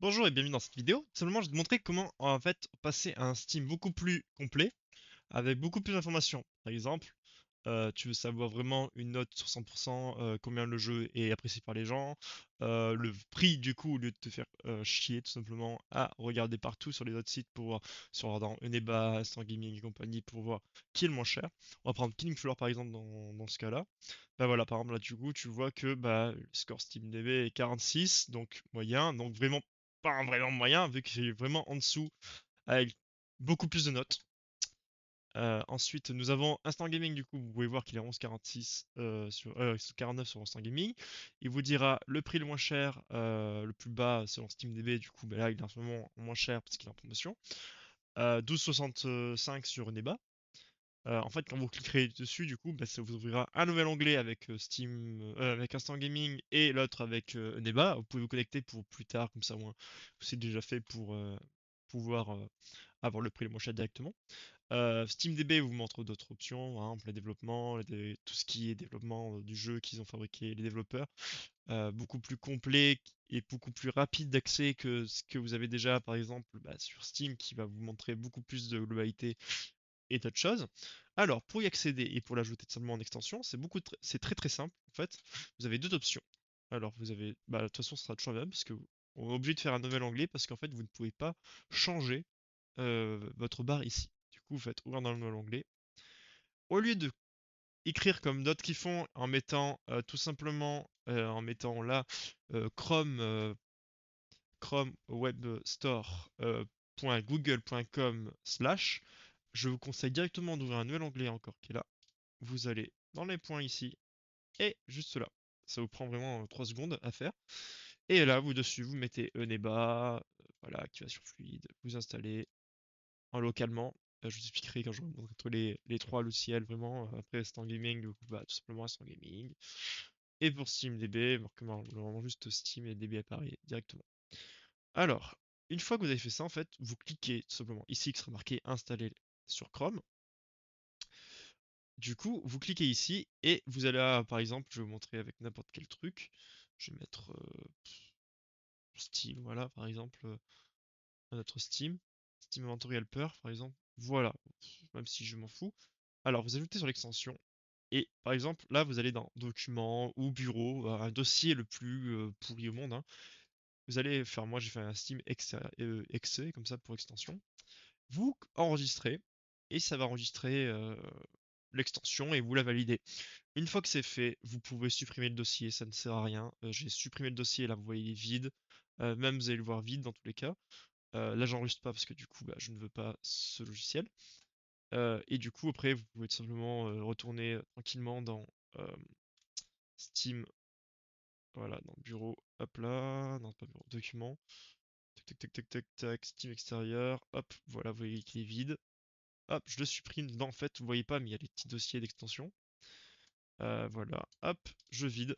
Bonjour et bienvenue dans cette vidéo. Simplement, je vais te montrer comment en fait passer à un Steam beaucoup plus complet avec beaucoup plus d'informations. Par exemple, tu veux savoir vraiment une note sur 100%, combien le jeu est apprécié par les gens, le prix du coup, au lieu de te faire chier tout simplement à regarder partout sur les autres sites pour voir sur dans Eneba, Instant Gaming et compagnie pour voir qui est le moins cher. On va prendre Killing Floor par exemple dans ce cas-là. Bah voilà, par exemple là du coup tu vois que bah, le score SteamDB est 46, donc moyen, donc vraiment pas vraiment moyen vu que j'ai vraiment en dessous avec beaucoup plus de notes. Ensuite, nous avons Instant Gaming, du coup, vous pouvez voir qu'il est 11,46 sur 49 sur Instant Gaming. Il vous dira le prix le moins cher, le plus bas selon SteamDB, du coup, bah là, il est en ce moment moins cher parce qu'il est en promotion. 12,65 sur Neba. En fait, quand vous cliquerez dessus, du coup, bah, ça vous ouvrira un nouvel onglet avec avec Instant Gaming et l'autre avec Neba. Vous pouvez vous connecter pour plus tard, comme ça, moins, c'est déjà fait pour pouvoir avoir le prix le moins cher directement. SteamDB vous montre d'autres options, hein, pour les développements, tout ce qui est développement du jeu qu'ils ont fabriqué les développeurs, beaucoup plus complet et beaucoup plus rapide d'accès que ce que vous avez déjà par exemple bah, sur Steam qui va vous montrer beaucoup plus de globalité et d'autres choses. Alors pour y accéder et pour l'ajouter simplement en extension, c'est très très simple en fait. Vous avez deux options. Alors vous avez, bah, de toute façon ce sera toujours la même parce que on est obligé de faire un nouvel onglet parce qu'en fait vous ne pouvez pas changer votre barre ici. Du coup, vous faites ouvrir dans le nouvel onglet. Au lieu de écrire comme d'autres qui font en mettant tout simplement en mettant là Chrome Web Store .google.com slash, je vous conseille directement d'ouvrir un nouvel onglet encore qui est là. Vous allez dans les points ici et juste là. Ça vous prend vraiment 3 secondes à faire. Et là, vous dessus, vous mettez Eneba, voilà, activation fluide, vous installez en localement. Je vous expliquerai quand je vous montrerai les trois logiciels vraiment. Après, Instant Gaming, du coup, bah, tout simplement Instant Gaming. Et pour SteamDB, vraiment juste Steam et DB apparaît directement. Alors, une fois que vous avez fait ça, en fait, vous cliquez tout simplement ici qui sera marqué installer sur Chrome. Du coup, vous cliquez ici et vous allez par exemple, je vais vous montrer avec n'importe quel truc. Je vais mettre Steam, voilà, par exemple, notre Steam. Steam Inventory Helper, par exemple. Voilà, même si je m'en fous. Alors, vous ajoutez sur l'extension. Et par exemple, là, vous allez dans Documents ou Bureau, un dossier le plus pourri au monde, hein. Vous allez faire, moi j'ai fait un Steam exe, comme ça pour extension. Vous enregistrez, et ça va enregistrer l'extension et vous la validez. Une fois que c'est fait, vous pouvez supprimer le dossier, ça ne sert à rien. J'ai supprimé le dossier, là vous voyez il est vide. Même vous allez le voir vide dans tous les cas. Là j'enregistre pas parce que du coup bah, je ne veux pas ce logiciel. Et du coup, après, vous pouvez tout simplement retourner tranquillement dans euh, Steam, voilà, dans Bureau, hop là, non, pas Bureau, Documents, tac, tac, tac, tac, tac, tac, Steam extérieur, hop, voilà, vous voyez qu'il est vide. Hop, je le supprime dedans, en fait, vous voyez pas, mais il y a les petits dossiers d'extension. Voilà, hop, je vide,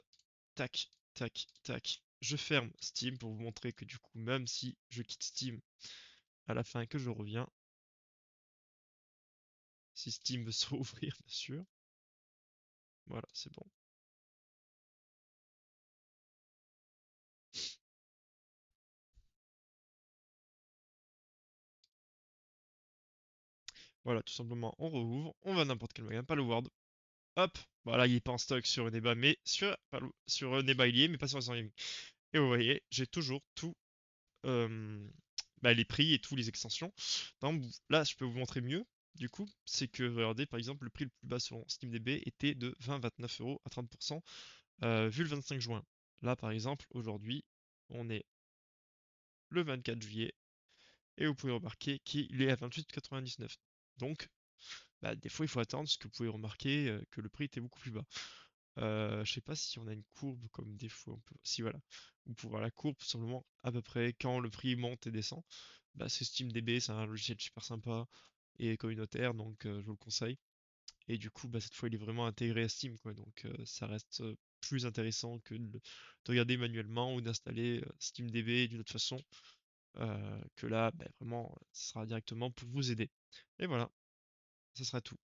tac, tac, tac. Je ferme Steam pour vous montrer que du coup, même si je quitte Steam à la fin et que je reviens, si Steam veut se rouvrir, bien sûr, voilà, c'est bon. Voilà, tout simplement, on rouvre, on va à n'importe quel magasin, pas le Word. Hop, voilà, il est pas en stock sur Uneba, mais sur Uneba il y est, mais pas sur Instant Gaming. Et vous voyez, j'ai toujours tout, euh, bah, les prix et tous les extensions. Donc, là, je peux vous montrer mieux. Du coup, c'est que, regardez, par exemple, le prix le plus bas selon SteamDB était de 20,29 euros à 30%, vu le 25 juin. Là, par exemple, aujourd'hui, on est le 24 juillet, et vous pouvez remarquer qu'il est à 28,99. Donc, bah, des fois, il faut attendre, parce que vous pouvez remarquer que le prix était beaucoup plus bas. Je sais pas si on a une courbe comme des fois on peut. Si voilà. Vous pouvez voir la courbe tout simplement à peu près quand le prix monte et descend. Bah, c'est SteamDB, c'est un logiciel super sympa et communautaire, donc je vous le conseille. Et du coup, bah, cette fois il est vraiment intégré à Steam, quoi. Donc ça reste plus intéressant que de regarder manuellement ou d'installer SteamDB d'une autre façon. Que là, bah, vraiment, ce sera directement pour vous aider. Et voilà, ça sera tout.